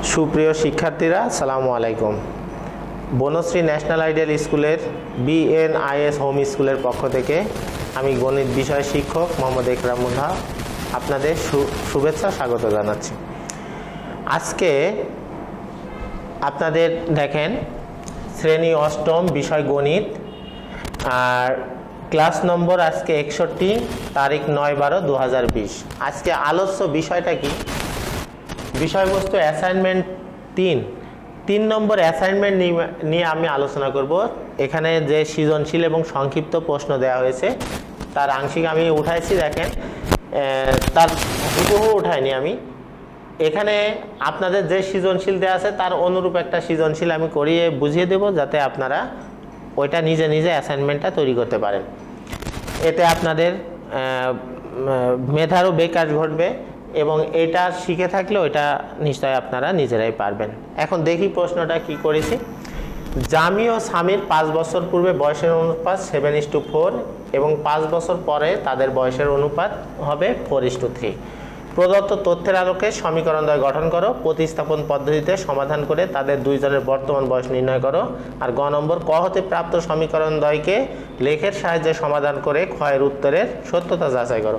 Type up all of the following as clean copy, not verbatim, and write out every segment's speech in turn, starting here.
সুপ্রিয় শিক্ষার্থীরা আসসালামু আলাইকুম। বনশ্রী ন্যাশনাল আইডিয়াল স্কুলের বিএনআইএস হোম স্কুলের পক্ষ থেকে আমি গণিত বিষয় শিক্ষক মোহাম্মদ একরামুল্লাহ আপনাদের শুভেচ্ছা স্বাগত জানাচ্ছি। আজকে আপনাদের দেখেন শ্রেণী অষ্টম বিষয় গণিত আর ক্লাস নম্বর আজকে 61, তারিখ 9/12/2020। আজকে আলোচ্য বিষয়টা কি? বিষয়বস্তু অ্যাসাইনমেন্ট 3 নম্বর অ্যাসাইনমেন্ট নিয়ে আমি আলোচনা করব। এখানে যে সৃজনশীল এবং সংক্ষিপ্ত প্রশ্ন দেওয়া হয়েছে তার আংশিক আমি উঠাইছি, দেখেন তার হুবহু উঠাইনি আমি। এখানে আপনাদের যে সৃজনশীল দেওয়া আছে তার অনুরূপ একটা সৃজনশীল আমি করিয়ে বুঝিয়ে দেব, যাতে আপনারা ওইটা নিজে নিজে অ্যাসাইনমেন্টটা তৈরি করতে পারেন। এতে আপনাদের মেধারও বিকাশ ঘটবে এবং এটা শিখে থাকলে ওইটা নিশ্চয়ই আপনারা নিজেরাই পারবেন। এখন দেখি প্রশ্নটা কি করেছি। জামি ও সামির 5 বছর পূর্বে বয়সের অনুপাত 7:4 এবং 5 বছর পরে তাদের বয়সের অনুপাত হবে 4:3। প্রদত্ত তথ্যের আলোকে সমীকরণদ্বয় গঠন করো, প্রতিস্থাপন পদ্ধতিতে সমাধান করে তাদের দুইজনের বর্তমান বয়স নির্ণয় করো। আর গ নম্বর, ক হতে প্রাপ্ত সমীকরণদ্বয়কে লেখের সাহায্যে সমাধান করে ক্ষয়ের উত্তরের সত্যতা যাচাই করো।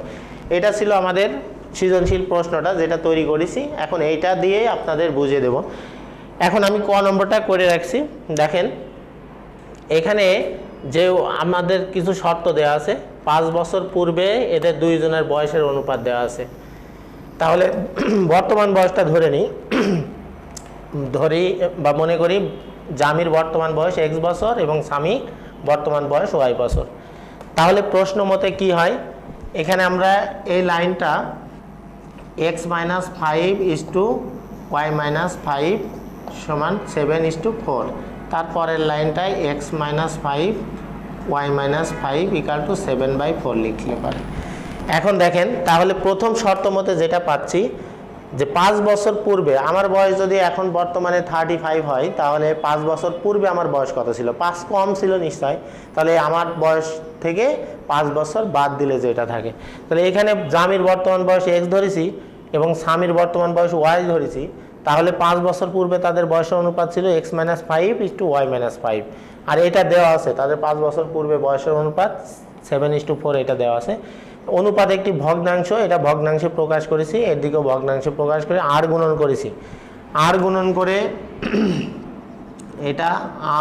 এটা ছিল আমাদের সৃজনশীল প্রশ্নটা যেটা তৈরি করেছি। এখন এইটা দিয়েই আপনাদের বুঝিয়ে দেব। এখন আমি ক নম্বরটা করে রাখছি। দেখেন এখানে যে আমাদের কিছু শর্ত দেওয়া আছে, 5 বছর পূর্বে এদের দুইজনের বয়সের অনুপাত দেওয়া আছে। তাহলে বর্তমান বয়সটা ধরি বা মনে করি জামির বর্তমান বয়স x বছর এবং সামি বর্তমান বয়স y বছর। তাহলে প্রশ্ন মতে কি হয়, এখানে আমরা এই লাইনটা x - 5 y - 5 সমান 7:4, তারপরের লাইনটায় x - 5 y - 5 = 7/4 লিখলে পারে। এখন দেখেন তাহলে প্রথম শর্ত মতে যেটা পাচ্ছি যে 5 বছর পূর্বে আমার বয়স যদি এখন বর্তমানে 35 হয়, তাহলে 5 বছর পূর্বে আমার বয়স কত ছিল? 5 কম ছিল নিশ্চয়। তাহলে আমার বয়স থেকে 5 বছর বাদ দিলে যেটা থাকে, তাহলে এখানে জামির বর্তমান বয়স x ধরেছি এবং সামির বর্তমান বয়স y ধরেছি। তাহলে 5 বছর পূর্বে তাদের বয়সের অনুপাত ছিল x - 5 y - 5। আর এটা দেওয়া আছে তাদের 5 বছর পূর্বে বয়সের অনুপাত 7:4, এটা দেওয়া আছে। অনুপাত একটি ভগ্নাংশ, এটা ভগ্নাংশে প্রকাশ করেছি, এর দিকেও ভগ্নাংশে প্রকাশ করে আর গুণন করেছি। আর গুণন করে এটা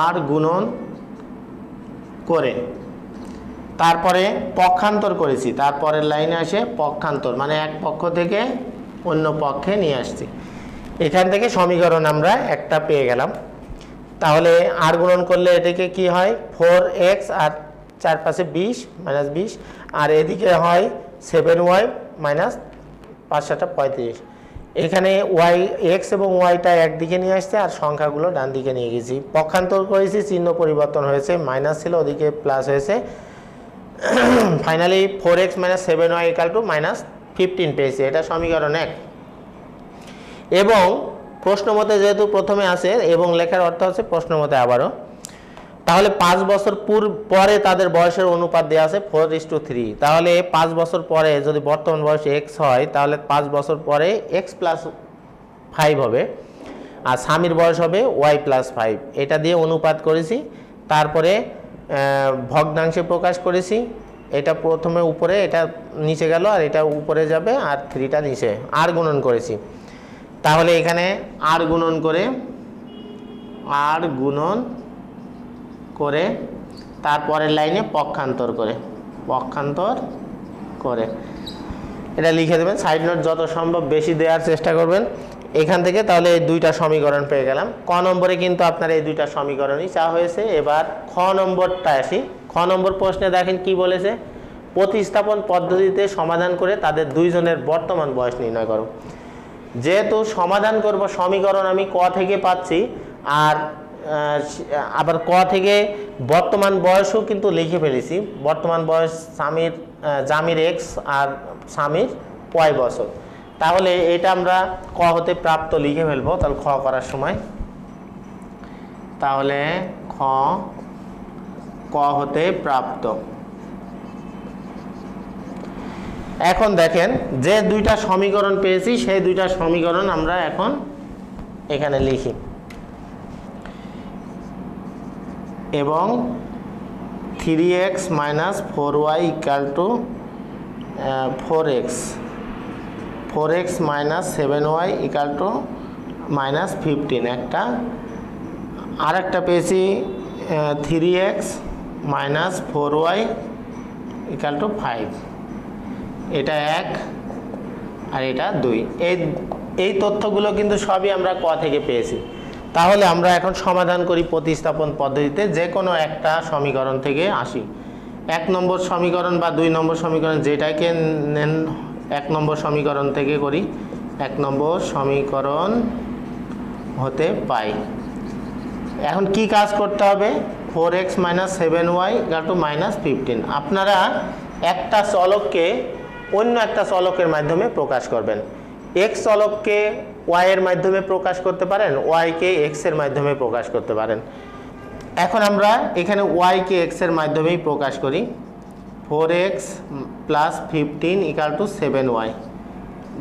আর গুণন করে তারপরে পক্ষান্তর করেছি। তারপরের লাইনে আসে পক্ষান্তর, মানে এক পক্ষ থেকে অন্য পক্ষে নিয়ে আসছি। এখান থেকে সমীকরণ আমরা একটা পেয়ে গেলাম। তাহলে আর গুণন করলে এটাকে কি হয়, 4x আর 4 পাশে 20 - 20, আর এদিকে হয় 7y - 5 - 35। এখানে x এবং yটা একদিকে নিয়ে আসছে আর সংখ্যাগুলো ডান দিকে নিয়ে গেছি। পক্ষান্তর করেছি, চিহ্ন পরিবর্তন হয়েছে, মাইনাস ছিল ওদিকে প্লাস হয়েছে। ফাইনালি 4x - 7y = -15 পেয়েছি। এটা সমীকরণ 1। এবং প্রশ্ন মতে যেহেতু প্রথমে আছে এবং লেখার অর্থ আছে প্রশ্ন মতে আবারও, তাহলে 5 বছর পরে তাদের বয়সের অনুপাত দেওয়া আছে 4:3। তাহলে 5 বছর পরে যদি বর্তমান বয়স x হয়, তাহলে 5 বছর পরে x + 5 হবে আর স্বামীর বয়স হবে y + 5। এটা দিয়ে অনুপাত করেছি, তারপরে ভগ্নাংশে প্রকাশ করেছি। এটা প্রথমে উপরে, এটা নিচে গেল আর এটা উপরে যাবে আর 3টা নিচে। আর গুণন করেছি, তাহলে এখানে আর গুণন করে তারপরের লাইনে পক্ষান্তর করে এটা লিখে দেবেন। সাইড নোট যত সম্ভব বেশি দেওয়ার চেষ্টা করবেন এখান থেকে। তাহলে এই দুইটা সমীকরণ পেয়ে গেলাম। ক নম্বরে কিন্তু আপনার এই দুইটা সমীকরণই চাওয়া হয়েছে। এবার খ নম্বরটা আসি। খ নম্বর প্রশ্নে দেখেন কি বলেছে, প্রতিস্থাপন পদ্ধতিতে সমাধান করে তাদের দুইজনের বর্তমান বয়স নির্ণয় করো। যেহেতু সমাধান করব সমীকরণ আমি ক থেকে পাচ্ছি, আর আবার ক থেকে বর্তমান বয়সও কিন্তু লিখে ফেলেছি। বর্তমান বয়স জামির x আর সামির y বছর। তাহলে এটা আমরা ক হতে প্রাপ্ত লিখে ফেলবো তাহলে খ করার সময়। তাহলে ক হতে প্রাপ্ত। এখন দেখেন যে দুইটা সমীকরণ পেয়েছি সেই দুইটা সমীকরণ আমরা এখন এখানে লিখি এবং 3x minus 4y equal to 4x minus 7y equal to minus 15 একটা আরেকটা পেয়েছি 3x minus 4y equal to 5 এটা 1 আর এটা 2 এই তথ্যগুলো কিন্তু সবই আমরা ক থেকে পেয়েছি। তাহলে আমরা এখন সমাধান করি প্রতিস্থাপন পদ্ধতিতে যে কোনো একটা সমীকরণ থেকে আসি। 1 নম্বর সমীকরণ বা 2 নম্বর সমীকরণ যেটাকে নেন 1 নম্বর সমীকরণ থেকে করি। 1 নম্বর সমীকরণ হতে পাই এখন কি কাজ করতে হবে 4x minus 7y equal to minus 15। আপনারা একটা চলককে অন্য একটা চলকের মাধ্যমে প্রকাশ করবেন। x চলককে y এর মাধ্যমে প্রকাশ করতে পারেন, y কে x এর মাধ্যমে প্রকাশ করতে পারেন। এখন আমরা এখানে y কে x এর মাধ্যমেই প্রকাশ করি 4x plus 15 equal to 7y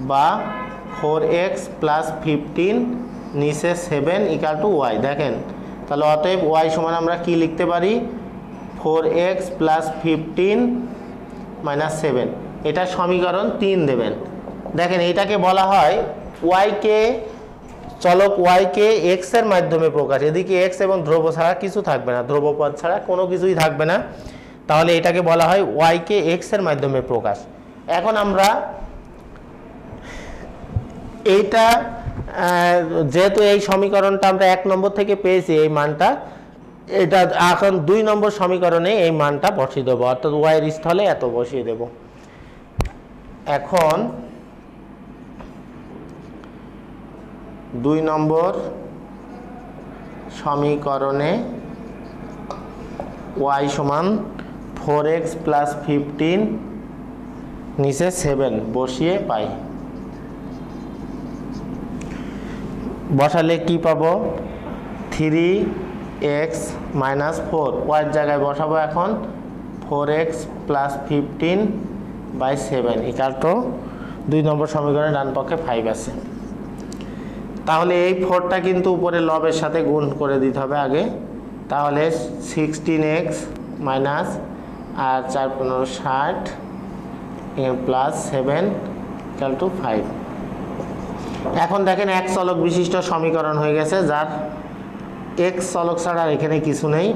বা 4x প্লাস 15 নিচে 7 ইকুয়াল টু y। দেখেন তাহলে অতএব y সমান আমরা কি লিখতে পারি 4x প্লাস 15 মাইনাস 7 এটা সমীকরণ 3 দেবেন। দেখেন এটাকে বলা হয় y কে চলক y কে x এর মাধ্যমে প্রকাশ। এদিকে x এবং ধ্রুব ছাড়া কিছু থাকবে না, ধ্রুবপদ ছাড়া কোনো কিছুই থাকবে না, তাহলে এটাকে বলা হয় y কে x এর মাধ্যমে প্রকাশ। এখন আমরা এইটা যেহেতু এই সমীকরণটা আমরা 1 নম্বর থেকে পেয়েছি এই মানটা, এটা এখন 2 নম্বর সমীকরণে এই মানটা বসিয়ে দেবো, অর্থাৎ y এর স্থলে এত বসিয়ে দেব। এখন 2 নম্বর সমীকরণে y সমান 4x প্লাস 15 নিচে 7 বসিয়ে পাই। বসালে কি পাবো 3x মাইনাস 4 y এর জায়গায় বসাবো এখন 4x plus 15 by 7 equal to 2 number সমীকরণে ডান পক্ষে 5 আছে। তাহলে এই 4টা কিন্তু উপরে লবের সাথে গুণ করে দিতে হবে আগে, তাহলে 16x মাইনাস আর 4 15 60 প্লাস 7 ইকুয়াল টু 5। এখন দেখেন এক চলক বিশিষ্ট সমীকরণ হয়ে গেছে যার x চলক ছাড়া এখানে কিছু নেই।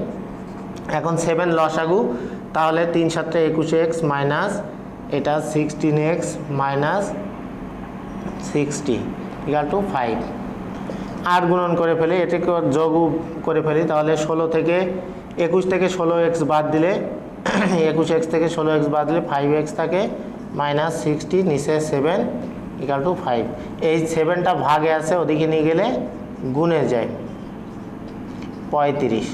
এখন 7 লসাগু, তাহলে 3 7 21x মাইনাস এটা 16x মাইনাস 60 ইকুয়াল টু 5। আর গুণন করে ফেলি, এটাকে যোগ করে ফেলি, তাহলে 16 থেকে 21 থেকে 16x বাদ দিলে 21x থেকে 16x বাদ দিলে 5x থাকে মাইনাস 60 নিচে 7 ইকুয়াল টু 5। এই 7টা ভাগে আছে, ওদিকে নিয়ে গেলে গুণে যায় 35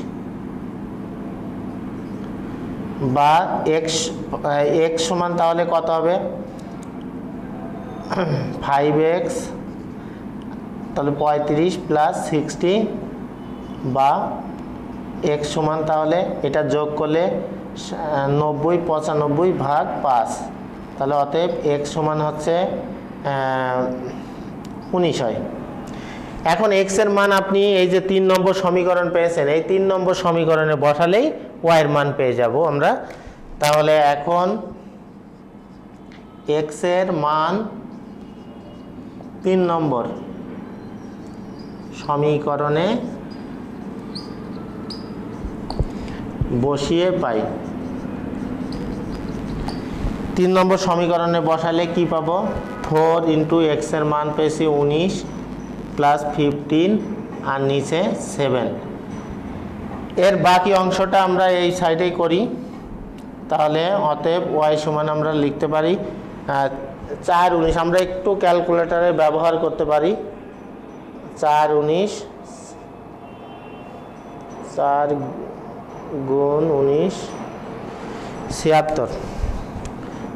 বা x সমান তাহলে কত হবে 5x, তাহলে 35 প্লাস 60 বা x সমান তাহলে এটা যোগ করলে 90 95 ভাগ 5, তাহলে অতএব x সমান হচ্ছে 19 হয়। এখন x এর মান আপনি এই যে 3 নম্বর সমীকরণ পেয়েছেন, এই 3 নম্বর সমীকরণে বসালেই y এর মান পেয়ে যাব আমরা। তাহলে এখন x এর মান 3 নম্বর সমীকরণে বসিয়ে পাই। 3 নম্বর সমীকরণে বসালে কি পাবো 4 ইন্টু x এর মান পেয়েছি 19 প্লাস 15 আর নিচে 7। এর বাকি অংশটা আমরা এই সাইডেই করি, তাহলে অতএব y সমান আমরা লিখতে পারি 4 19। আমরা একটু ক্যালকুলেটরে ব্যবহার করতে পারি 4 19 4 গুণ 19 76,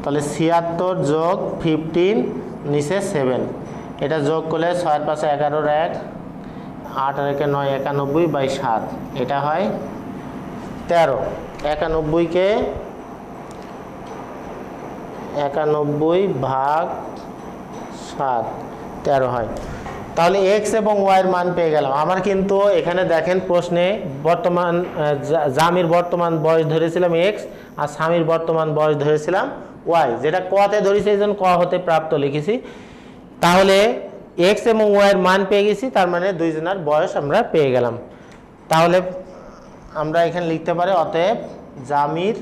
তাহলে 76 যোগ 15 নিচে 7, এটা যোগ করলে 6 5 11 1 8 আর 1 9 91 বাই 7, এটা হয় 13। 91 কে 91 ভাগ 7 13 হয়। তাহলে এক্স এবং ওয়াইয়ের মান পেয়ে গেলাম। আমার কিন্তু এখানে দেখেন প্রশ্নে বর্তমান জামির বর্তমান বয়স ধরেছিলাম এক্স আর স্বামীর বর্তমান বয়স ধরেছিলাম ওয়াই, যেটা কতে ধরেছি এই জন্য ক হতে প্রাপ্ত লিখেছি। তাহলে এক্স এবং ওয়াইয়ের মান পেয়ে গেছি, তার মানে দুইজনের বয়স আমরা পেয়ে গেলাম। তাহলে আমরা এখানে লিখতে পারি অতএব জামির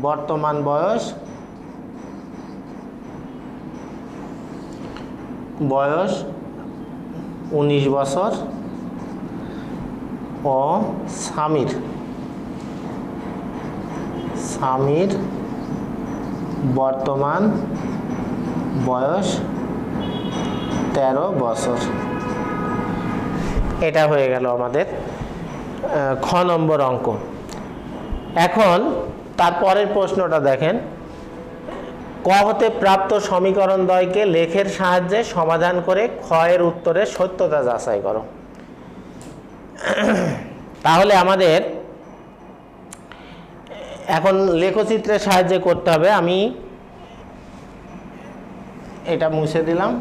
বর্তমান বয়স 19 বছর ও স্বামীর বর্তমান বয়স 13 বছর। এটা হয়ে গেল আমাদের খ নম্বর অঙ্ক। এখন তারপরের প্রশ্নটা দেখেন, ক হতে প্রাপ্ত সমীকরণ দ্বয়কে লেখের সাহায্যে সমাধান করে খ এর উত্তরের সত্যতা যাচাই করো। তাহলে আমাদের এখন লেখচিত্রের সাহায্যে করতে হবে। আমি এটা মুছে দিলাম।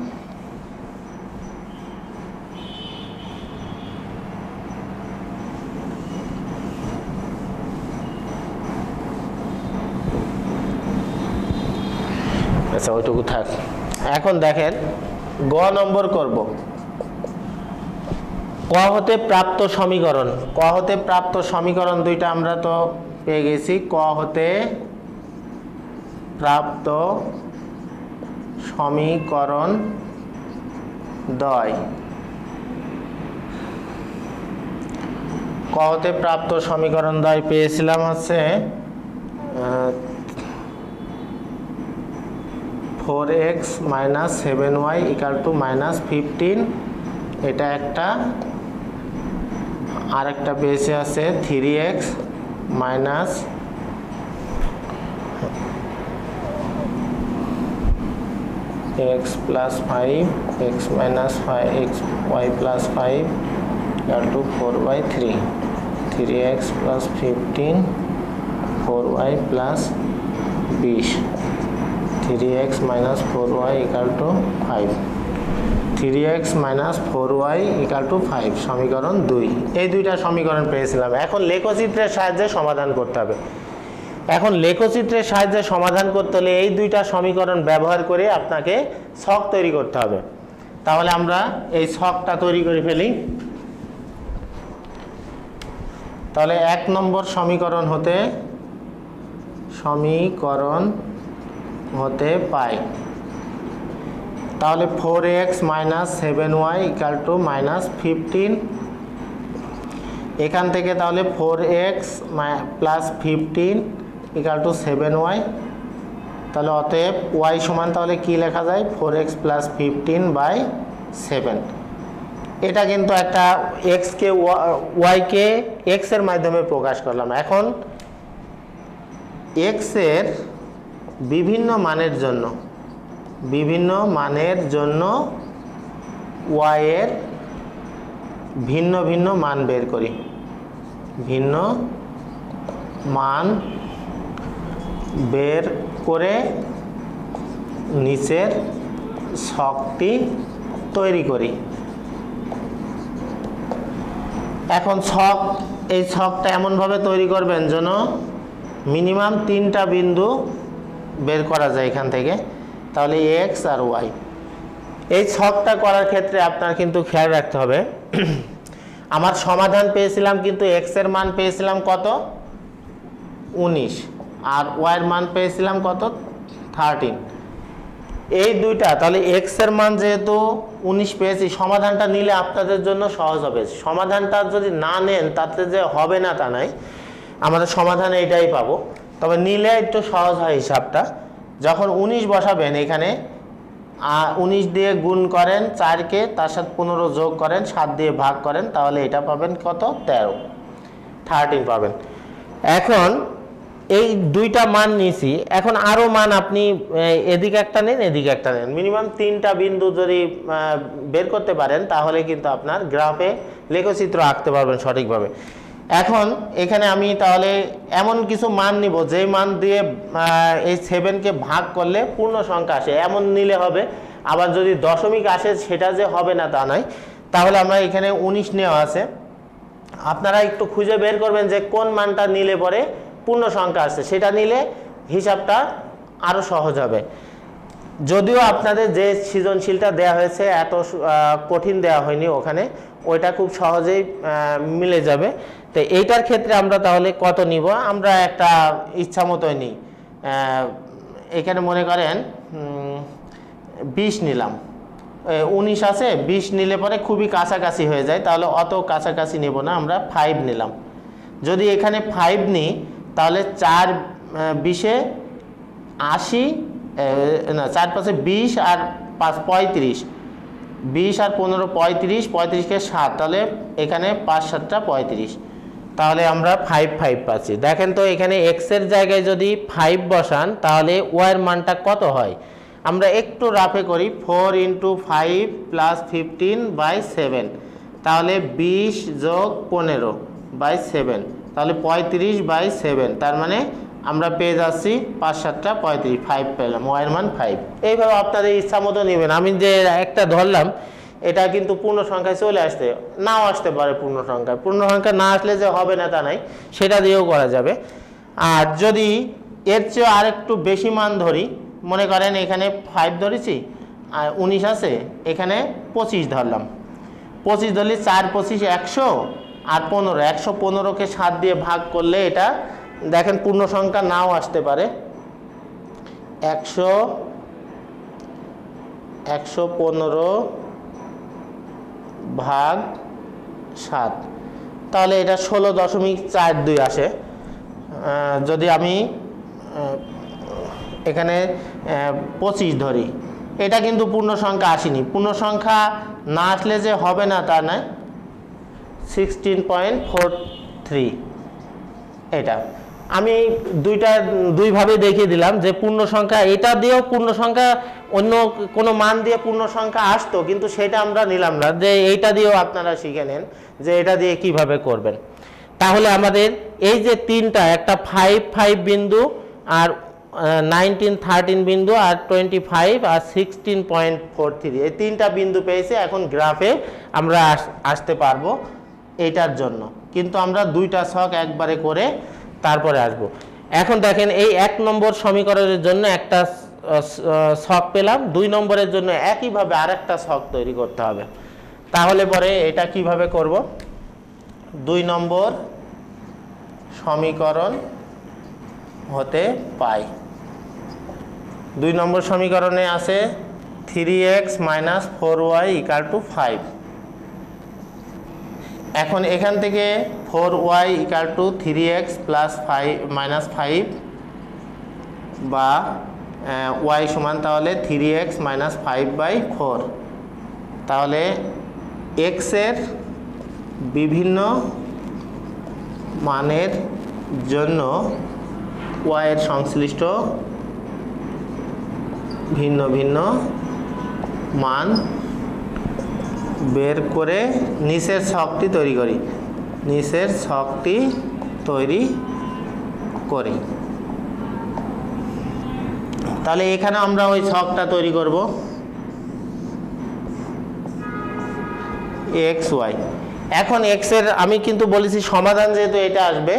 আচ্ছা, ওইটুকু থাক। এখন দেখেন গ নম্বর করব। ক হতে প্রাপ্ত সমীকরণ, ক হতে প্রাপ্ত সমীকরণ দুইটা আমরা তো পেয়ে গেছি। ক হতে প্রাপ্ত সমীকরণ দ্বয়, ক হতে প্রাপ্ত সমীকরণ দ্বয় পেয়েছিলাম হচ্ছে 4x - 7y = -15, এটা একটা। আরেকটা পেয়েছে আছে 3x - x + 5 x - 5 y + 5 = 4/3, 3x + 15 4y + 20, 3x - 4y = 5, 3x - 4y = 5 সমীকরণ 2। এই দুইটা সমীকরণ পেয়েছিলাম। এখন লেখচিত্রের সাহায্যে সমাধান করতে হবে। এখন লেখচিত্রের সাহায্যে সমাধান করতে হলে এই দুইটা সমীকরণ ব্যবহার করে আপনাকে ছক তৈরি করতে হবে। তাহলে আমরা এই ছকটা তৈরি করে ফেলি। তাহলে 1 নম্বর সমীকরণ হতে পাই, তাহলে 4x - 7y = -15, এখান থেকে তাহলে 4x + 15 = 7y, তাহলে অতএব y সমান তাহলে কি লেখা যায় 4x + 15/7। এটা কিন্তু একটা x কে y কে x এর মাধ্যমে প্রকাশ করলাম। এখন x এর বিভিন্ন মানের জন্য y এর ভিন্ন ভিন্ন মান বের করি। ভিন্ন মান বের করে নিচের ছকটি তৈরি করি। এখন এই ছকটা এমনভাবে তৈরি করবেন যেন মিনিমাম 3টা বিন্দু বের করা যায় এখান থেকে। তাহলে x আর y, এই ছকটা করার ক্ষেত্রে আপনার কিন্তু খেয়াল রাখতে হবে, আমার সমাধান পেয়েছিলাম কিন্তু x এর মান পেয়েছিলাম কত 19 আর y এর মান পেয়েছিলাম কত 13। এই দুইটা, তাহলে x এর মান যেহেতু 19 পেয়েছি, সমাধানটা নিলে আপনাদের জন্য সহজ হবে। সমাধানটা যদি না নেন তাতে যে হবে না তা নাই, আমাদের সমাধান এইটাই পাবো, তবে নিলে একটু সহজ হয় হিসাবটা। যখন 19 বসাবেন এখানে 19 দিয়ে গুণ করেন 4কে, তার সাথে 15 যোগ করেন, 7 দিয়ে ভাগ করেন, তাহলে এটা পাবেন কত 13 পাবেন। এখন এই দুইটা মান নিয়েছি, এখন আরও মান আপনি এদিকে একটা নেন এদিকে একটা নেন, মিনিমাম 3টা বিন্দু যদি বের করতে পারেন তাহলে কিন্তু আপনার গ্রাফে লেখচিত্র আঁকতে পারবেন সঠিকভাবে। এখন এখানে আমি তাহলে এমন কিছু মান নিব যেই মান দিয়ে এই 7কে ভাগ করলে পূর্ণ সংখ্যা আসে, এমন নিলে হবে। আবার যদি দশমিক আসে সেটা যে হবে না তা নয়। তাহলে আমরা এখানে 19 নেওয়া আছে, আপনারা একটু খুঁজে বের করবেন যে কোন মানটা নিলে পরে পূর্ণ সংখ্যা আসছে, সেটা নিলে হিসাবটা আরও সহজ হবে। যদিও আপনাদের যে সৃজনশীলটা দেয়া হয়েছে এত কঠিন দেয়া হয়নি, ওখানে ওইটা খুব সহজেই মিলে যাবে। তো এইটার ক্ষেত্রে আমরা তাহলে কত নিব, আমরা একটা ইচ্ছা মতোই নিই। এখানে মনে করেন 20 নিলাম, 19 আছে, 20 নিলে পরে খুবই কাছাকাছি হয়ে যায়, তাহলে অত কাছাকাছি নেব না, আমরা 5 নিলাম। যদি এখানে 5 নিই তাহলে 4 20 80, না 4 5 20 আর 5 35, 20 আর 15 35, 35 কে 7, তাহলে এখানে 5 7 35, তাহলে আমরা 5 5 পাচ্ছি। দেখেন তো এখানে x এর জায়গায় যদি 5 বসান তাহলে y এর মানটা কত হয়, আমরা একটু রাফে করি, 4 × 5 + 15/7, তাহলে 20 + 15/7, তাহলে 35/7, তার মানে আমরা পেয়ে যাচ্ছি 5 7 35, 5 পেলাম, y এর মান 5। এইভাবে আপনাদের ইচ্ছা মতো নেবেন। আমি যে একটা ধরলাম এটা কিন্তু পূর্ণ সংখ্যায় চলে আসতে নাও আসতে পারে, পূর্ণ সংখ্যা না আসলে যে হবে না তা নাই, সেটা দিয়েও করা যাবে। আর যদি এর চেয়ে আরেকটু বেশি মান ধরি, মনে করেন এখানে 5 ধরেছি আর 19 আছে, এখানে 25 ধরলাম, 25 ধরলে 4 25 100 আর 15, 115কে 7 দিয়ে ভাগ করলে এটা দেখেন পূর্ণ সংখ্যা নাও আসতে পারে, 115/7, তাহলে এটা 16.42 আসে। যদি আমি এখানে 25 ধরি, এটা কিন্তু পূর্ণ সংখ্যা আসেনি, পূর্ণ সংখ্যা না আসলে যে হবে না তা নয়, 16.43। এটা আমি দুইভাবে দেখিয়ে দিলাম যে পূর্ণ সংখ্যা এটা দিয়েও পূর্ণ সংখ্যা অন্য কোনো মান দিয়ে পূর্ণ সংখ্যা আসতো, কিন্তু সেটা আমরা নিলাম না, যে এইটা দিয়েও আপনারা শিখে নেন যে এটা দিয়ে কিভাবে করবেন। তাহলে আমাদের এই যে তিনটা, একটা 5 5 বিন্দু আর 19 13 বিন্দু আর 25 আর 16.43, এই তিনটা বিন্দু পেয়েছে। এখন গ্রাফে আমরা আসতে পারবো এইটার জন্য, কিন্তু আমরা দুইটা ছক একবারে করে তারপরে আসব। এখন দেখেন এই 1 নম্বর সমীকরণের জন্য একটা ছক পেলাম, 2 নম্বরের জন্য একইভাবে আরেকটা ছক তৈরি করতে হবে। তাহলে পরে এটা কিভাবে করব, 2 নম্বর সমীকরণ হতে পাই, 2 নম্বর সমীকরণে আছে 3x - 4y = 5। এখন এখান থেকে 4y = 3x + 5 বা y সমান তাহলে 3x - 5/4, তাহলে x এর বিভিন্ন মানের জন্য y এর সংশ্লিষ্ট ভিন্ন ভিন্ন মান বের করে নিচের ছকটি তৈরি করি। তাহলে এখানে আমরা ওই ছকটা তৈরি করব, x y। এখন x এর আমি কিন্তু বলেছি সমাধান যেহেতু এটা আসবে,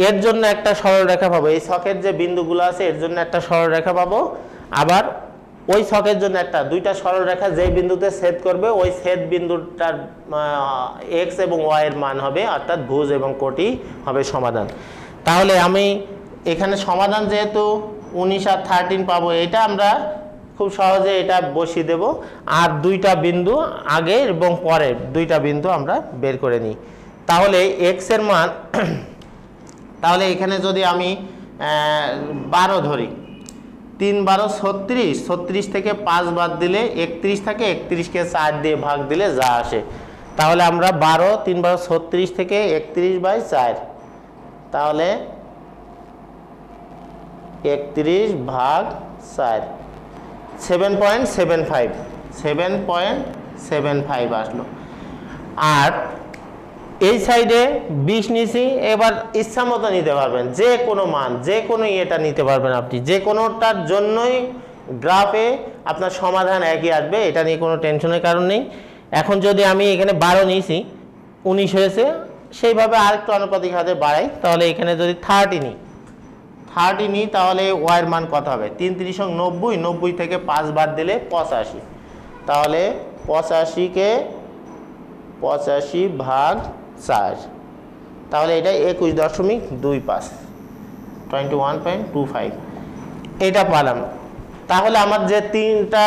এর জন্য একটা সরলরেখা পাবো, এই ছকের যে বিন্দুগুলো আছে এর জন্য একটা সরলরেখা পাবো, আবার ওই ছকের জন্য দুইটা সরলরেখা যে বিন্দুতে ছেদ করবে ওই ছেদ বিন্দুটার x এবং y এর মান হবে, অর্থাৎ ভুজ এবং কোটি হবে সমাধান। তাহলে আমি এখানে সমাধান যেহেতু 19 আর 13 পাবো, এটা আমরা খুব সহজে এটা বসিয়ে দেব, আর দুইটা বিন্দু আগে এবং পরে দুইটা বিন্দু আমরা বের করে নিই। তাহলে x এর মান, তাহলে এখানে যদি আমি 12 ধরি, 3 12 36, 36 থেকে 5 বাদ দিলে 31 থাকে, 31কে 4 দিয়ে ভাগ দিলে যা আসে, তাহলে আমরা 12 3 12 36 থেকে 31/4, তাহলে 31/4, 7.75 আসলো। আর এই সাইডে 20 নিছি, এবার ইচ্ছা মতো নিতে পারবেন, যে কোনো মান, যে কোনো ইয়েটা নিতে পারবেন আপনি, যে কোনোটার জন্যই গ্রাফে আপনার সমাধান একই আসবে, এটা নিয়ে কোনো টেনশনের কারণ নেই। এখন যদি আমি এখানে 12 নিয়েছি, 19 হয়েছে, সেইভাবে আরেকটু আনুপাতিক হাতে বাড়াই, তাহলে এখানে যদি 30 নিই তাহলে ওয়াইয়ের মান কত হবে? 3 × 3 = 90, 90 থেকে 5 বাদ দিলে 85, তাহলে 85 ভাগ 4, তাহলে এটা 21.25, 21.25 এটা পেলাম। তাহলে আমার যে তিনটা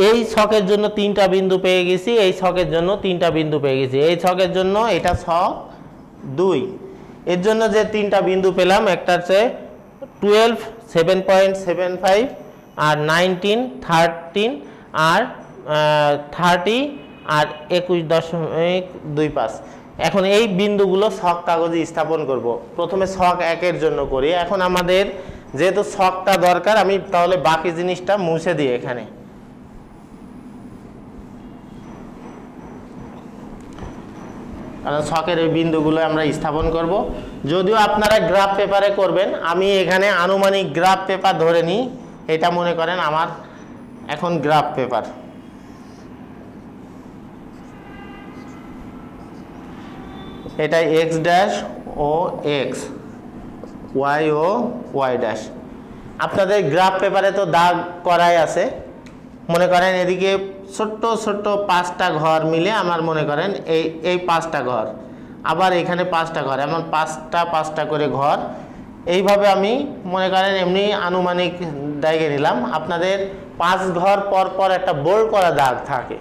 এই ছকের জন্য 3টা বিন্দু পেয়ে গেছি, এই ছকের জন্য 3টা বিন্দু পেয়ে গেছি। এই ছকের জন্য এটা ছক 2, এর জন্য যে 3টা বিন্দু পেলাম, একটা হচ্ছে 12, 7.75 আর 19, 13 আর 30 আর 21.25। এখন এই বিন্দুগুলো ছক কাগজে স্থাপন করব। প্রথমে ছক 1-এর জন্য করি। এখন আমাদের যেহেতু ছকটা দরকার, আমি তাহলে বাকি জিনিসটা মুছে দিই এখানে। কারণ ছকের এই বিন্দুগুলো আমরা স্থাপন করব। যদিও আপনারা গ্রাফ পেপারে করবেন, আমি এখানে আনুমানিক গ্রাফ পেপার ধরে নিই। এটা মনে করেন আমার এখন গ্রাফ পেপার। এটা x dash O x, y ও y ড্যাশ। আপনাদের গ্রাফ পেপারে তো দাগ করাই আছে। মনে করেন এদিকে ছোট্ট ছোট্ট 5টা ঘর মিলে আমার মনে করেন এই 5টা ঘর, আবার এখানে 5টা ঘর, এমন 5টা করে ঘর। এইভাবে আমি মনে করেন এমনি আনুমানিক দাগে নিলাম। আপনাদের 5 ঘর পর পর একটা বোল্ড করা দাগ থাকে,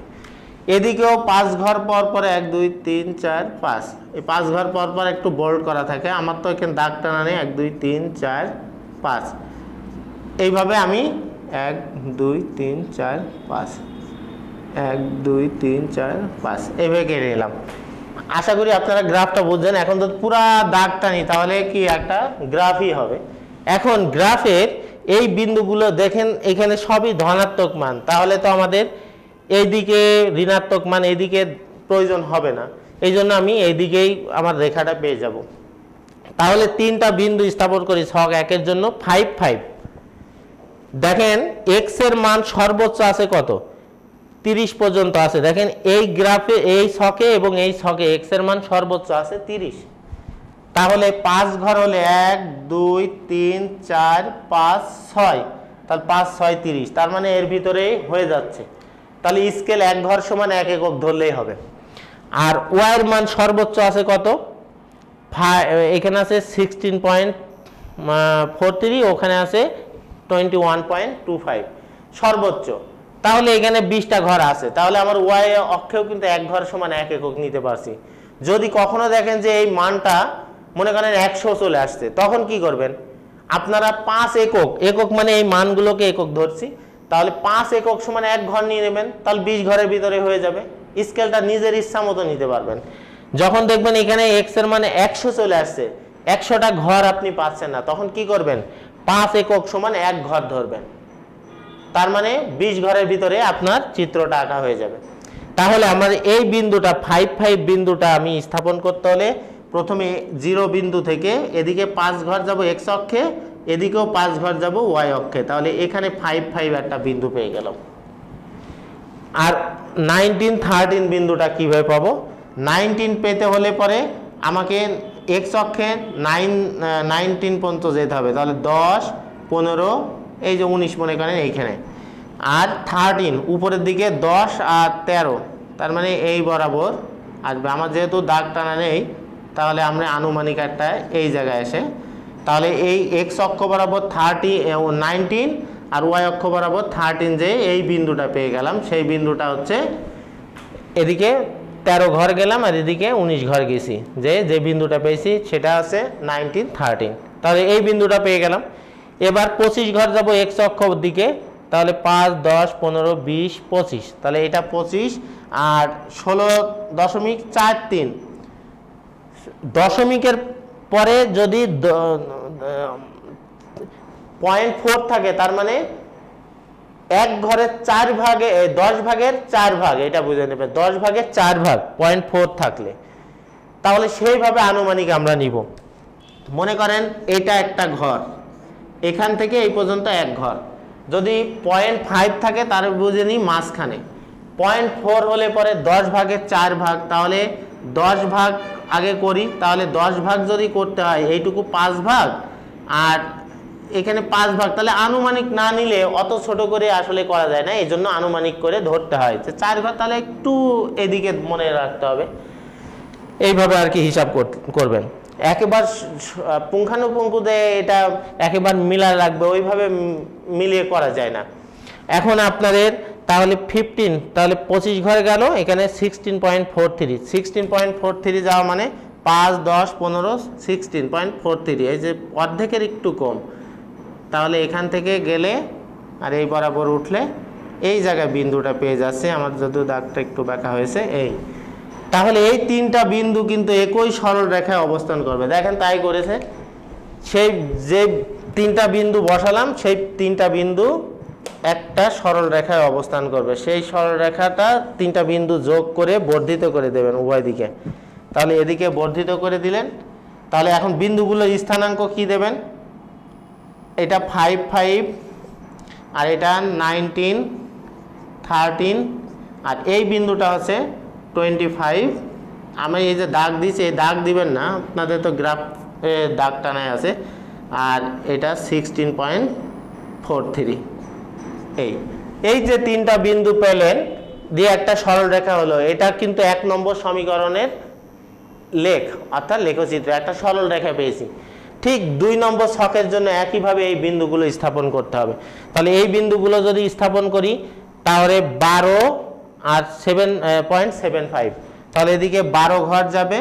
এদিকেও 5 ঘর পর পর 1 2 3 4 5, এই 5 ঘর পর পর একটু বোল্ড করা থাকে। আমার তো এখানে দাগ টানা নেই, 1 2 3 4 5, এইভাবে আমি 1 2 3 4 5, 1 2 3 4 5 এইভাবে কেটে নিলাম। আশা করি আপনারা গ্রাফটা বুঝছেন। এখন তো পুরা দাগ টানি, তাহলে কি একটা গ্রাফই হবে। এখন গ্রাফের এই বিন্দুগুলো দেখেন, এখানে সবই ধনাত্মক মান, তাহলে তো আমাদের এইদিকে ঋণাত্মক মান, এইদিকে প্রয়োজন হবে না। এই জন্য আমি এইদিকেই আমার রেখাটা পেয়ে যাব। তাহলে 3টা বিন্দু স্থাপন করি ছক 1-এর জন্য 5 5। দেখেন x এর মান সর্বোচ্চ আছে কত? 30 পর্যন্ত আছে। দেখেন এই গ্রাফে এই ছকে এবং এই ছকে x এর মান সর্বোচ্চ আছে 30। তাহলে 5 ঘর হলে 1 2 3 4 5 6, তাহলে 5 6 30, তার মানে এর ভিতরেই হয়ে যাচ্ছে। তাহলে স্কেল 1 ঘর সমান 1 একক ধরলেই হবে। আর y এর মান সর্বোচ্চ আছে কত? এখানে আছে 16.43, ওখানে আছে 21.25 সর্বোচ্চ। তাহলে এখানে 20টা ঘর আছে, তাহলে আমার y অক্ষেও কিন্তু 1 ঘর সমান 1 একক নিতে পারছি। যদি কখনো দেখেন যে এই মানটা মনে করেন 100 চলে আসছে, তখন কি করবেন আপনারা? 5 একক মানে এই মানগুলোকে একক ধরছি, তাহলে 5 একক সমান 1 ঘর নিয়ে নেবেন, তাহলে 20 ঘরের ভিতরে হয়ে যাবে। স্কেলটা নিজের ইচ্ছা মতো নিতে পারবেন। যখন দেখবেন এখানে x এর মানে 100 চলে আসছে, 100টা ঘর আপনি পাচ্ছেন না, তখন কি করবেন? 5 একক সমান 1 ঘর ধরবেন, তার মানে 20 ঘরের ভিতরে আপনার চিত্রটা আঁকা হয়ে যাবে। তাহলে আমার এই বিন্দুটা 5 5 বিন্দুটা আমি স্থাপন করতে হলে প্রথমে 0 বিন্দু থেকে এদিকে 5 ঘর যাব x অক্ষে, এদিকেও 5 ঘর যাব y অক্ষে, তাহলে এখানে 5 5 একটা বিন্দু পেয়ে গেল। আর 19 13 বিন্দুটা কিভাবে পাবো? 19 পেতে হলে পরে আমাকে x অক্ষে 19 পর্যন্ত যেতে হবে, তাহলে 10 15 এই যে 19 মনে করেন এইখানে, আর 13 উপরের দিকে 10 আর 13, তার মানে এই বরাবর আসবে। আমার যেহেতু দাগ টানা নেই, তাহলে আমরা আনুমানিক একটা এই জায়গায় এসে, তাহলে এই x অক্ষ বরাবর 19 আর y অক্ষ বরাবর 13 যে এই বিন্দুটা পেয়ে গেলাম, সেই বিন্দুটা হচ্ছে এদিকে 13 ঘর গেলাম আর এদিকে 19 ঘর গেছি, যে বিন্দুটা পেয়েছি সেটা আছে 19 13, তাহলে এই বিন্দুটা পেয়ে গেলাম। এবার 25 ঘর যাব x অক্ষ দিকে, তাহলে 5 10 15 20 25, তাহলে এটা 25 আর 16.43, দশমিকের পরে যদি 0.4 থাকে, তার মানে 1 ঘরের 4 ভাগে 10 ভাগের 4 ভাগ, এটা বুঝে নেবে, 10 ভাগের 4 ভাগ 0.4 থাকলে, তাহলে সেইভাবে আনুমানিক আমরা নিব। মনে করেন এটা একটা ঘর, এখান থেকে এই পর্যন্ত 1 ঘর, যদি 0.5 থাকে তাহলে বুঝে নিই মাঝখানে, 0.4 হলে পরে 10 ভাগের 4 ভাগ, তাহলে 10 ভাগ আগে করি, তাহলে 10 ভাগ যদি করতে হয় এইটুকু 5 ভাগ আর এখানে 5 ভাগ, তাহলে আনুমানিক না নিলে অত ছোট করে আসলে করা যায় না, এই জন্য আনুমানিক করে ধরতে হয় যে 4 ভাগ, তাহলে একটু এদিকে মনে রাখতে হবে, এইভাবে আর কি হিসাব করবেন। একেবার পুঙ্খানুপুঙ্খুতে এটা একেবার মিলা রাখবে ওইভাবে মিলিয়ে করা যায় না। এখন আপনাদের তাহলে 15, তাহলে 25 ঘর গেল, এখানে 16.43, 16.43 যাওয়া মানে 5, 10, 15, 16.43, এই যে অর্ধেকের একটু কম। তাহলে এখান থেকে গেলে আর এই বরাবর উঠলে এই জায়গায় বিন্দুটা পেয়ে যাচ্ছে, আমার যদিও দাগটা একটু বাঁকা হয়েছে এই। তাহলে এই তিনটা বিন্দু কিন্তু একই সরল রেখায় অবস্থান করবে, দেখেন তাই করেছে। সেই যে তিনটা বিন্দু বসালাম সেই তিনটা বিন্দু একটা সরল রেখায় অবস্থান করবে, সেই সরল রেখাটা তিনটা বিন্দু যোগ করে বর্ধিত করে দেবেন উভয় দিকে। তাহলে এদিকে বর্ধিত করে দিলেন, তাহলে এখন বিন্দুগুলোর স্থানাঙ্ক কি দেবেন, এটা 5, 5 আর এটা 19, 13 আর এই বিন্দুটা হচ্ছে 25। আমি এই যে দাগ দিয়েছি এই দাগ দিবেন না, আপনাদের তো গ্রাফ দাগ টানায় আছে। আর এটা 16.43। এই যে তিনটা বিন্দু পেলেন দিয়ে একটা সরল রেখা হলো, এটা কিন্তু 1 নম্বর সমীকরণের লেখ অর্থাৎ লেখচিত্র, একটা সরল রেখা পেয়েছি। ঠিক 2 নম্বর ছকের জন্য একইভাবে এই বিন্দুগুলো স্থাপন করতে হবে। তাহলে এই বিন্দুগুলো যদি স্থাপন করি তাহলে 12 আর 7.75, তাহলে এদিকে 12 ঘর যাবে,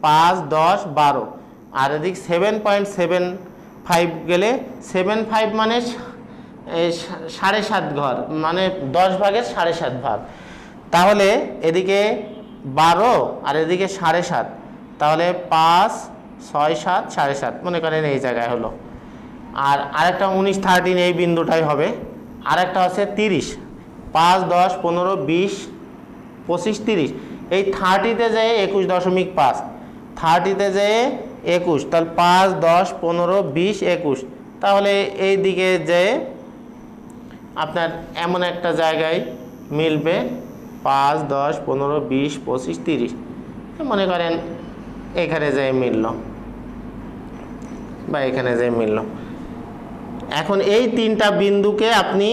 5, 10, 12 আর এদিকে 7.75 গেলে 75 মানে 7.5 ঘর, মানে 10 ভাগের 7.5 ভাগ। তাহলে এদিকে 12 আর এদিকে 7.5, তাহলে 5, 6, 7, 7.5 মনে করেন এই জায়গায় হলো। আর আরেকটা 19, 13 এই বিন্দুটাই হবে। আরেকটা হচ্ছে 30, 5, 10, 15, 20, 25, 30, এই 30-তে যেয়ে 21.5, 30-তে যেয়ে 21, তাহলে 5, 10, 15, 20, 21, তাহলে এই দিকে যেয়ে আপনার এমন একটা জায়গায় মিলবে 5, 10, 15, 20, 25, 30, মনে করেন এখানে যেয়ে মিলল বা এখানে যেয়ে মিলল। এখন এই তিনটা বিন্দুকে আপনি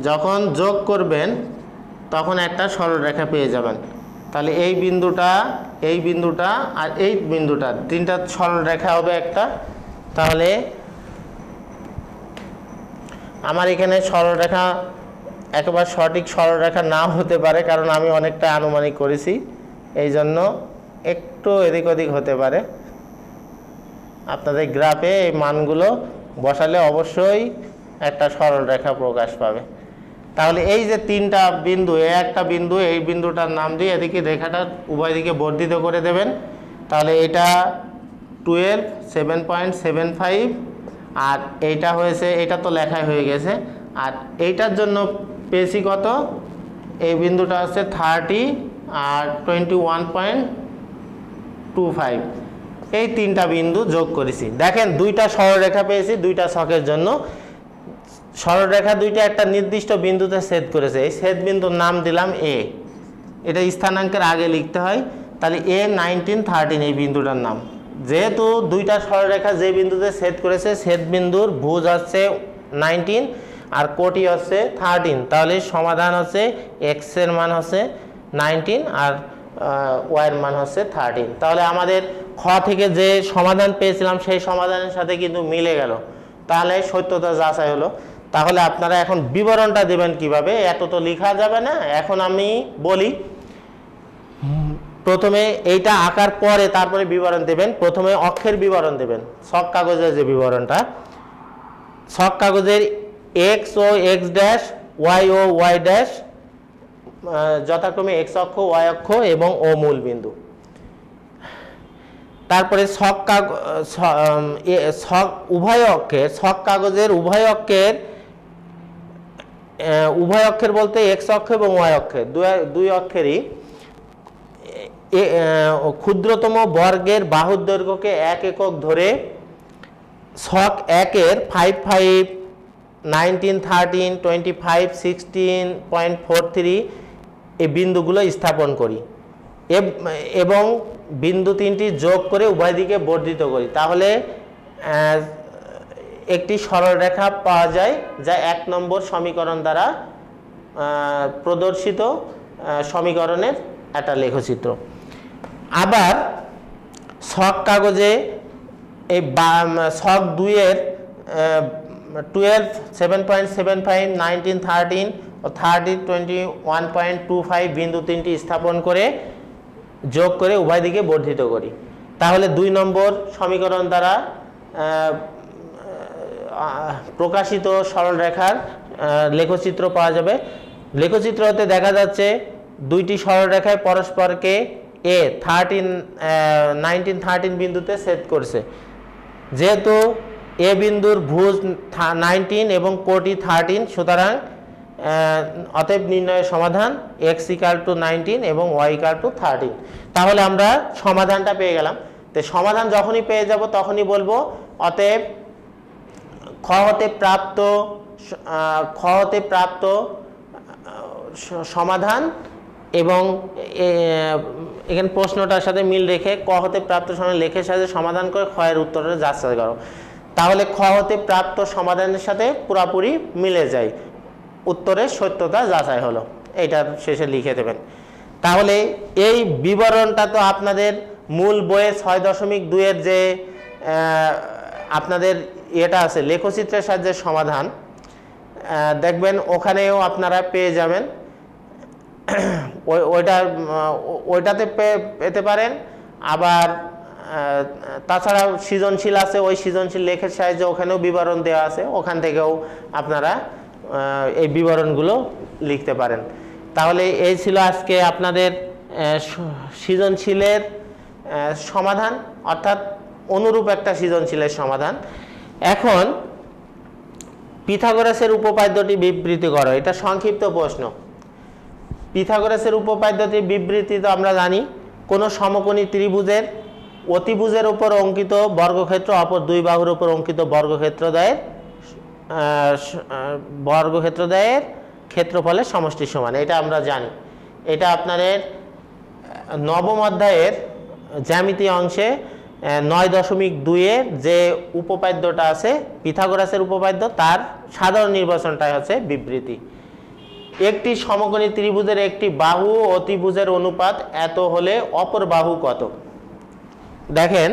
যখন যোগ করবেন তখন একটা সরলরেখা পেয়ে যাবেন। তাহলে এই বিন্দুটা আর এই বিন্দুটা তিনটা সরলরেখা হবে একটা। তাহলে আমার এখানে সরলরেখা একেবারে সঠিক সরলরেখা নাও হতে পারে, কারণ আমি অনেকটা আনুমানিক করেছি, এই জন্য একটু এদিক ওদিক হতে পারে। আপনাদের গ্রাফে এই মানগুলো বসালে অবশ্যই একটা সরলরেখা প্রকাশ পাবে। তাহলে এই যে তিনটা বিন্দু, একটা বিন্দু, এই বিন্দুটার নাম দিয়ে এদিকে রেখাটা উভয় দিকে বর্ধিত করে দেবেন। তাহলে এটা 12, 7.75 আর এইটা হয়েছে, এটা তো লেখাই হয়ে গেছে। আর এইটার জন্য পেয়েছি কত, এই বিন্দুটা হচ্ছে 30 আর 21.25, এই তিনটা বিন্দু যোগ করেছি। দেখেন দুইটা সরলরেখা পেয়েছি দুইটা ছকের জন্য। সরলরেখা দুইটা একটা নির্দিষ্ট বিন্দুতে ছেদ করেছে, এই ছেদ বিন্দুর নাম দিলাম এ, এটা স্থানাঙ্কের আগে লিখতে হয়। তাহলে A, 19, 13 এই বিন্দুটার নাম। যেহেতু দুইটা সরলরেখা যে বিন্দুতে ছেদ করেছে, ছেদ বিন্দুর ভুজ হচ্ছে 19 আর কোটি হচ্ছে 13, তাহলে সমাধান হচ্ছে x এর মান হচ্ছে 19 আর y এর মান হচ্ছে 13। তাহলে আমাদের খ থেকে যে সমাধান পেয়েছিলাম সেই সমাধানের সাথে কিন্তু মিলে গেল, তাহলে সত্যতা যাচাই হলো। তাহলে আপনারা এখন বিবরণটা দেবেন কিভাবে, এত তো লেখা যাবে না। এখন আমি বলি, প্রথমে এইটা আঁকার পরে তারপরে বিবরণ দেবেন। প্রথমে অক্ষের বিবরণ দেবেন, ছক কাগজের যে বিবরণটা, ছক কাগজের x ও x ড্যাশ, y ও y ড্যাশ যথাক্রমে x অক্ষ, y অক্ষ এবং ও মূল বিন্দু। তারপরে উভয় অক্ষের, ছক কাগজের উভয় অক্ষের বলতে x অক্ষ এবং y অক্ষের দুই অক্ষেরই ক্ষুদ্রতম বর্গের বাহুর দৈর্ঘ্যকে 1 একক ধরে ছক 1-এর 5, 5 19, 13, 25, 16.43 এই বিন্দুগুলো স্থাপন করি এবং বিন্দু তিনটি যোগ করে উভয় দিকে বর্ধিত করি, তাহলে একটি সরলরেখা পাওয়া যায় যা 1 নম্বর সমীকরণ দ্বারা প্রদর্শিত সমীকরণের একটা লেখচিত্র। আবার ছক কাগজে এই ছক 2 এর 12, 7.75, 19, 13 ও 30, 21.25 বিন্দু তিনটি স্থাপন করে যোগ করে উভয় দিকে বর্ধিত করি, তাহলে 2 নম্বর সমীকরণ দ্বারা প্রকাশিত সরলরেখার লেখচিত্র পাওয়া যাবে। লেখচিত্র হতে দেখা যাচ্ছে দুইটি সরলরেখায় পরস্পরকে 19, 13 বিন্দুতে ছেদ করছে। যেহেতু এ বিন্দুর ভুজ 19 এবং কোটি 13, সুতরাং অতএব নির্ণয়ের সমাধান x = 19 এবং y = 13। তাহলে আমরা সমাধানটা পেয়ে গেলাম। তো সমাধান যখনই পেয়ে যাব তখনই বলবো অতএব খ হতে প্রাপ্ত সমাধান, এবং এখানে প্রশ্নটার সাথে মিল রেখে ক হতে প্রাপ্ত সমাধান লেখের সাথে সমাধান করে খ এর উত্তরের যাচাই করো, তাহলে খ হতে প্রাপ্ত সমাধানের সাথে পুরোপুরি মিলে যায়, উত্তরের সত্যতা যাচাই হলো। এইটা শেষে লিখে দেবেন। তাহলে এই বিবরণটা তো আপনাদের মূল বইয়ে 6.2 এর যে আপনাদের এটা আছে লেখচিত্রের সাহায্যে সমাধান, দেখবেন ওখানেও আপনারা পেয়ে যাবেন। ওইটাতে পেতে পারেন। আবার তাছাড়াও সৃজনশীল আছে, ওই সৃজনশীল লেখের সাহায্যে ওখানেও বিবরণ দেওয়া আছে, ওখান থেকেও আপনারা এই বিবরণগুলো লিখতে পারেন। তাহলে এই ছিল আজকে আপনাদের সৃজনশীলের সমাধান, অর্থাৎ অনুরূপ একটা সৃজনশীলের সমাধান। এখন পিথাগোরাসের উপপাদ্যটি বিবৃতি করো, এটা সংক্ষিপ্ত প্রশ্ন। পিথাগোরাসের উপপাদ্যটি বিবৃতি তো আমরা জানি, কোনো সমকোণী ত্রিভুজের অতিভুজের উপর অঙ্কিত বর্গক্ষেত্র অপর দুই বাহুর উপর অঙ্কিত বর্গক্ষেত্রদ্বয়ের ক্ষেত্রফলের সমষ্টির সমান, এটা আমরা জানি। এটা আপনাদের 9ম অধ্যায়ের জ্যামিতি অংশে 9.2 এর যে উপপাদ্যটা আছে পিথাগোরাসের উপপাদ্য, তার সাধারণ নির্বাচনটাই হচ্ছে বিবৃতি। একটি সমকোণী ত্রিভুজের একটি বাহু অতিভুজের অনুপাত এত হলে অপর বাহু কত? দেখেন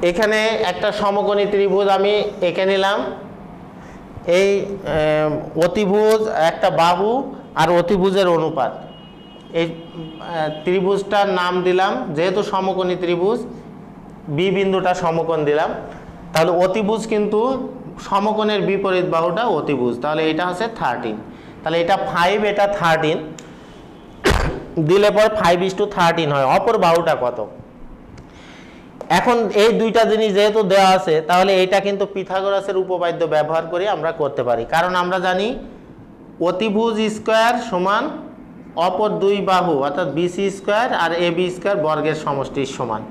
এখানে একটা সমকোণী ত্রিভুজ আমি এঁকে নিলাম। এই অতিভুজ একটা বাহু আর অতিভুজের অনুপাত, এই ত্রিভুজটার নাম দিলাম, যেহেতু সমকোণী ত্রিভুজ বি বিন্দুটা সমকোণ দিলাম, তাহলে অতিভুজ কিন্তু সমকোণের বিপরীত বাহুটা অতিভুজ, তাহলে এটা হচ্ছে 13। তাহলে এটা 5, এটা 13 দিলে পর 5:13 হয়। অপর বাহুটা কত? এখন এই দুইটা জিনিস যেহেতু দেওয়া আছে, তাহলে এটা কিন্তু পিথাগোরাসের উপপাদ্য ব্যবহার করে আমরা করতে পারি, কারণ আমরা জানি অতিভুজ স্কয়ার সমান অপর দুই বাহু অর্থাৎ বিসি স্কয়ার আর এবি স্কয়ার বর্গের সমষ্টির সমান।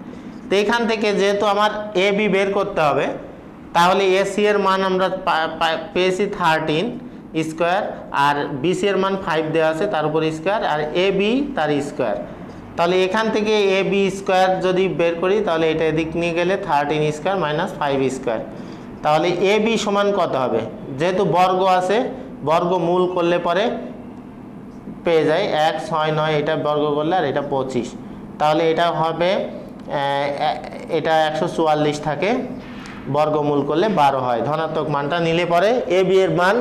তো এখান থেকে যেহেতু আমার এবি বের করতে হবে, তাহলে এসি এর মান আমরা পেয়েছি 13 স্কয়ার, আর বিসি এর মান 5 দেওয়া আছে তার উপর স্কয়ার, আর এবি তার স্কয়ার। তাহলে এখান থেকে এবি স্কয়ার যদি বের করি, তাহলে এটা এদিক নিয়ে গেলে 13 স্কয়ার মাইনাস 5 স্কয়ার। তাহলে এবি সমান কত হবে? যেহেতু বর্গ আছে, বর্গমূল করলে পরে পেয়ে যায় 1, 6, 9, এটা বর্গ করলে আর এটা 25, তাহলে এটা হবে এটা 144 থাকে, বর্গমূল করলে 12 হয়। ধনাত্মক মানটা নিলে পরে এবি এর মান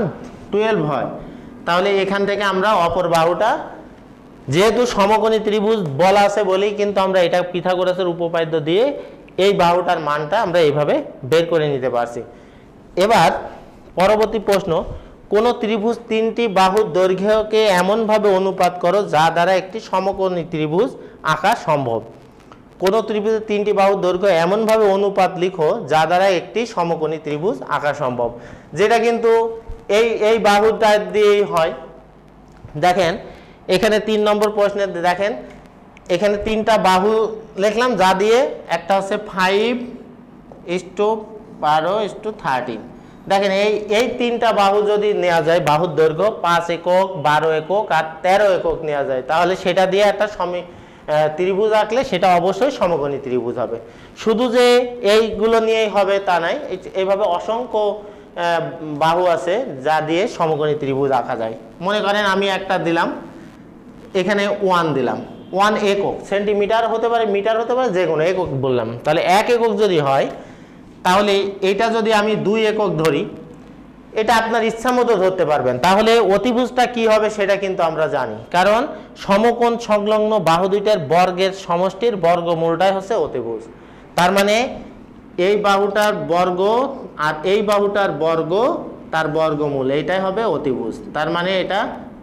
12 হয়। তাহলে এখান থেকে আমরা অপর বাহুটা, যেহেতু সমকোণী ত্রিভুজ বলা আছে বলেই কিন্তু আমরা এটা পিথাগোরাসের উপপাদ্য দিয়ে এই বাহুটার মানটা আমরা এইভাবে বের করে নিতে পারছি। এবার পরবর্তী প্রশ্ন, কোন ত্রিভুজ 3টি বাহুর দৈর্ঘ্যকে এমনভাবে অনুপাত করো যা দ্বারা একটি সমকোণী ত্রিভুজ আঁকা সম্ভব। কোন ত্রিভুজের 3টি বাহুর দৈর্ঘ্য এমনভাবে অনুপাত লিখো যা দ্বারা একটি সমকোণী ত্রিভুজ আঁকা সম্ভব, যেটা কিন্তু এই বাহুটা দিয়েই হয়। দেখেন এখানে 3 নম্বর প্রশ্নে দেখেন এখানে 3টা বাহু লিখলাম, যা দিয়ে একটা হচ্ছে 5:12:13। দেখেন এই 3টা বাহু যদি নেওয়া যায়, বাহুর দৈর্ঘ্য 5 একক, 12 একক আর 13 একক নেওয়া যায়, তাহলে সেটা দিয়ে একটা ত্রিভুজ আঁকলে সেটা অবশ্যই সমকোণী ত্রিভুজ হবে। শুধু যে এইগুলো নিয়েই হবে তা নাই, এইভাবে অসংখ্য বাহু আছে যা দিয়ে সমকোণী ত্রিভুজ আঁকা যায়। মনে করেন আমি একটা দিলাম, এখানে 1 দিলাম, 1 একক, সেন্টিমিটার হতে পারে, মিটার হতে পারে, যে কোনো একক বললাম। তাহলে 1 একক যদি হয়, তাহলে এটা যদি আমি 2 একক ধরি, এটা আপনার ইচ্ছা মতো ধরতে পারবেন। তাহলে অতিভুজটা কি হবে সেটা কিন্তু আমরা জানি, কারণ সমকোণ সংলগ্ন বাহু দুইটার বর্গের সমষ্টির বর্গমূলটাই হচ্ছে অতিভুজ। তার মানে এই বাহুটার বর্গ আর এই বাহুটার বর্গ তার বর্গমূল, এইটাই হবে অতিভুজ। তার মানে এটা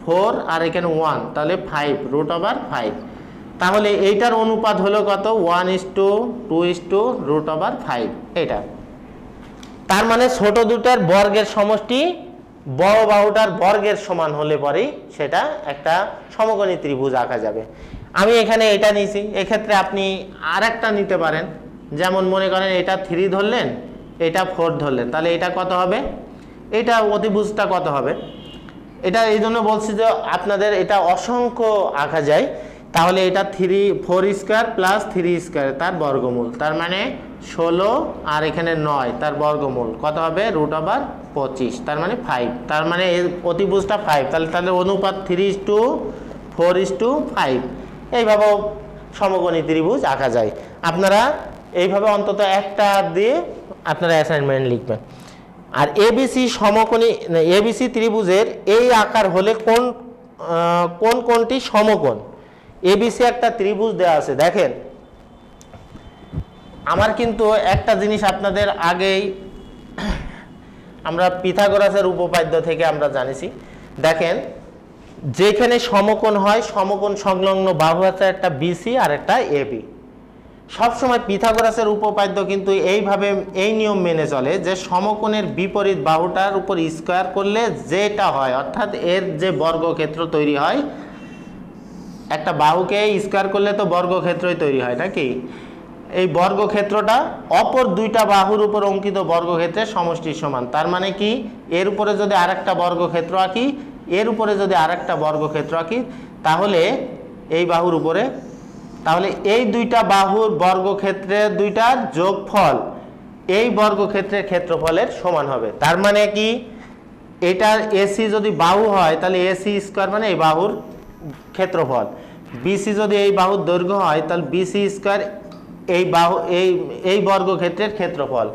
4 আর এখানে 1, তাহলে 5√5। তাহলে এইটার অনুপাত হলো কত? 1:2:5 এটা। তার মানে ছোট দুটার বর্গের সমষ্টি বড় বাহুটার বর্গের সমান হলে পরেই সেটা একটা সমকোণী ত্রিভুজ আঁকা যাবে। আমি এখানে এটা নিয়েছি, এক্ষেত্রে আপনি আর একটা নিতে পারেন। যেমন মনে করেন এটা 3 ধরলেন, এটা 4 ধরলেন, তাহলে এটা কত হবে? এটা অতিভুজটা কত হবে? এটা এই জন্য বলছি যে আপনাদের এটা অসংখ্য আঁকা যায়। তাহলে এটা 4² প্লাস 3² তার বর্গমূল, তার মানে 16 আর এখানে 9 তার বর্গমূল কত হবে? √25, তার মানে 5। তার মানে এর অতিভুজটা 5। তাহলে অনুপাত 3:4:5। এইভাবেও সমকোণী ত্রিভুজ আঁকা যায়। আপনারা এইভাবে অন্তত একটা দিয়ে আপনারা অ্যাসাইনমেন্ট লিখবেন। আর এবিসি সমকোণী, এবিসি ত্রিভুজের এই আকার হলে কোনটি সমকোণ? এবিসি একটা ত্রিভুজ দেওয়া আছে। দেখেন, আমার কিন্তু একটা জিনিস আপনাদের আগেই আমরা পিথাগোরাসের উপপাদ্য থেকে আমরা জানিছি। দেখেন, যেখানে সমকোণ হয়, সমকোণ সংলগ্ন বাহু আছে একটা বিসি আর একটা এবি। সবসময় পিথাগোরাসের উপপাদ্য কিন্তু এইভাবে, এই নিয়ম মেনে চলে যে সমকোণের বিপরীত বাহুটার উপর স্কোয়ার করলে যেটা হয়, অর্থাৎ এর যে বর্গক্ষেত্র তৈরি হয়, একটা বাহুকে স্কোয়ার করলে তো বর্গক্ষেত্রই তৈরি হয় নাকি? এই বর্গক্ষেত্রটা অপর দুইটা বাহুর উপর অঙ্কিত বর্গক্ষেত্রের সমষ্টির সমান। তার মানে কি, এর উপরে যদি আরেকটা বর্গক্ষেত্র আঁকি, এর উপরে যদি আরেকটা বর্গক্ষেত্র আঁকি, তাহলে এই বাহুর উপরে, তাহলে এই দুইটা বাহুর বর্গক্ষেত্রের দুইটার যোগফল এই বর্গক্ষেত্রের ক্ষেত্রফলের সমান হবে। তার মানে কি, এটার এসি যদি বাহু হয় তাহলে এসি স্কোয়ার মানে এই বাহুর ক্ষেত্রফল, বিসি যদি এই বাহুর দৈর্ঘ্য হয় তাহলে বিসি স্কোয়ার এই বাহু এই বর্গক্ষেত্রের ক্ষেত্রফল,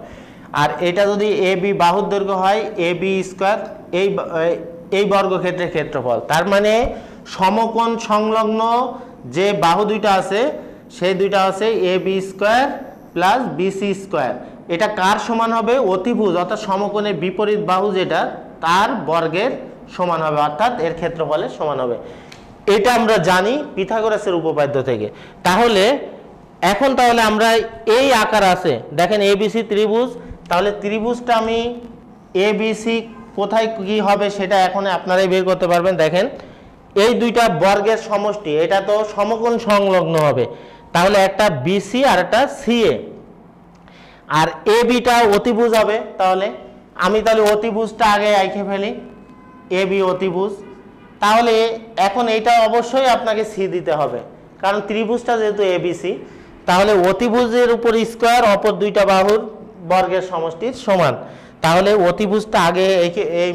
আর এটা যদি এবি বাহুর দৈর্ঘ্য হয় এবি স্কোয়ার এই বর্গক্ষেত্রের ক্ষেত্রফল। তার মানে সমকোণ সংলগ্ন যে বাহু দুইটা আছে সেই দুইটা আছে AB square plus BC square. এটা কার সমান হবে? অতিভুজ, অর্থাৎ সমকোণের বিপরীত বাহু যেটা তার বর্গের সমান হবে, অর্থাৎ এর ক্ষেত্রফলের সমান হবে। এটা আমরা জানি পিথাগোরাসের উপপাদ্য থেকে। তাহলে এখন আমরা এই আকার আছে, দেখেন এবিসি ত্রিভুজ, তাহলে ত্রিভুজটা আমি এবিসি কোথায় কি হবে সেটা এখন আপনারাই বের করতে পারবেন। দেখেন, এই দুইটা বর্গের সমষ্টি, এটা তো সমকোণ সংলগ্ন হবে, তাহলে একটা বিসি আর একটা সিএ, আর এবিটা অতিভুজ হবে। তাহলে আমি অতিভুজটা আগে আঁকে ফেলি, এবি অতিভুজ। তাহলে এখন এইটা অবশ্যই আপনাকে সি দিতে হবে, কারণ ত্রিভুজটা যেহেতু এবিসি, তাহলে অতিভুজের উপর স্কোয়ার অপর দুইটা বাহুর বর্গের সমষ্টির সমান। তাহলে অতিভুজটা আগে এই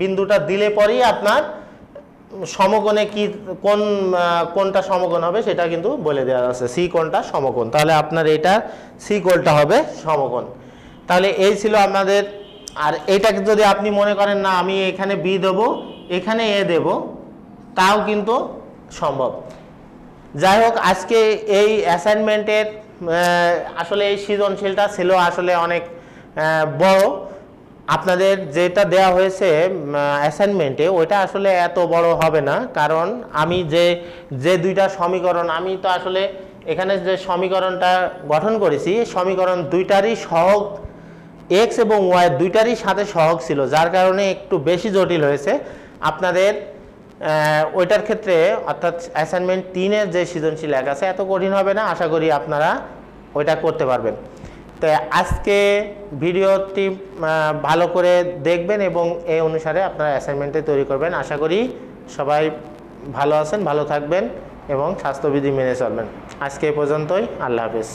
বিন্দুটা দিলে পরেই আপনার সমকোণে কি কোনটা সমকোণ হবে সেটা কিন্তু বলে দেওয়া আছে, সি কোনটা সমকোণ। তাহলে আপনার এটা সি কোণটা হবে সমকোণ। তাহলে এই ছিল আপনাদের। আর এটাকে যদি আপনি মনে করেন না আমি এখানে বি দেব, এখানে এ দেব, তাও কিন্তু সম্ভব। যাই হোক, আজকে এই অ্যাসাইনমেন্টের আসলে এই সৃজনশীলটা ছিল আসলে অনেক বড়। আপনাদের যেটা দেওয়া হয়েছে অ্যাসাইনমেন্টে ওইটা আসলে এত বড় হবে না, কারণ আমি যে দুইটা সমীকরণ, আমি তো আসলে এখানে যে সমীকরণটা গঠন করেছি, সমীকরণ দুইটারই সহগ এক্স এবং ওয়াই দুইটারই সাথে সহগ ছিল, যার কারণে একটু বেশি জটিল হয়েছে। আপনাদের ওইটার ক্ষেত্রে অর্থাৎ অ্যাসাইনমেন্ট 3-এর যে সৃজনশীল 1 আছে এত কঠিন হবে না, আশা করি আপনারা ওইটা করতে পারবেন। তো আজকে ভিডিওটি ভালো করে দেখবেন এবং এই অনুসারে আপনারা অ্যাসাইনমেন্টে তৈরি করবেন। আশা করি সবাই ভালো আছেন, ভালো থাকবেন এবং স্বাস্থ্যবিধি মেনে চলবেন। আজকে এই পর্যন্তই। আল্লাহ হাফেজ।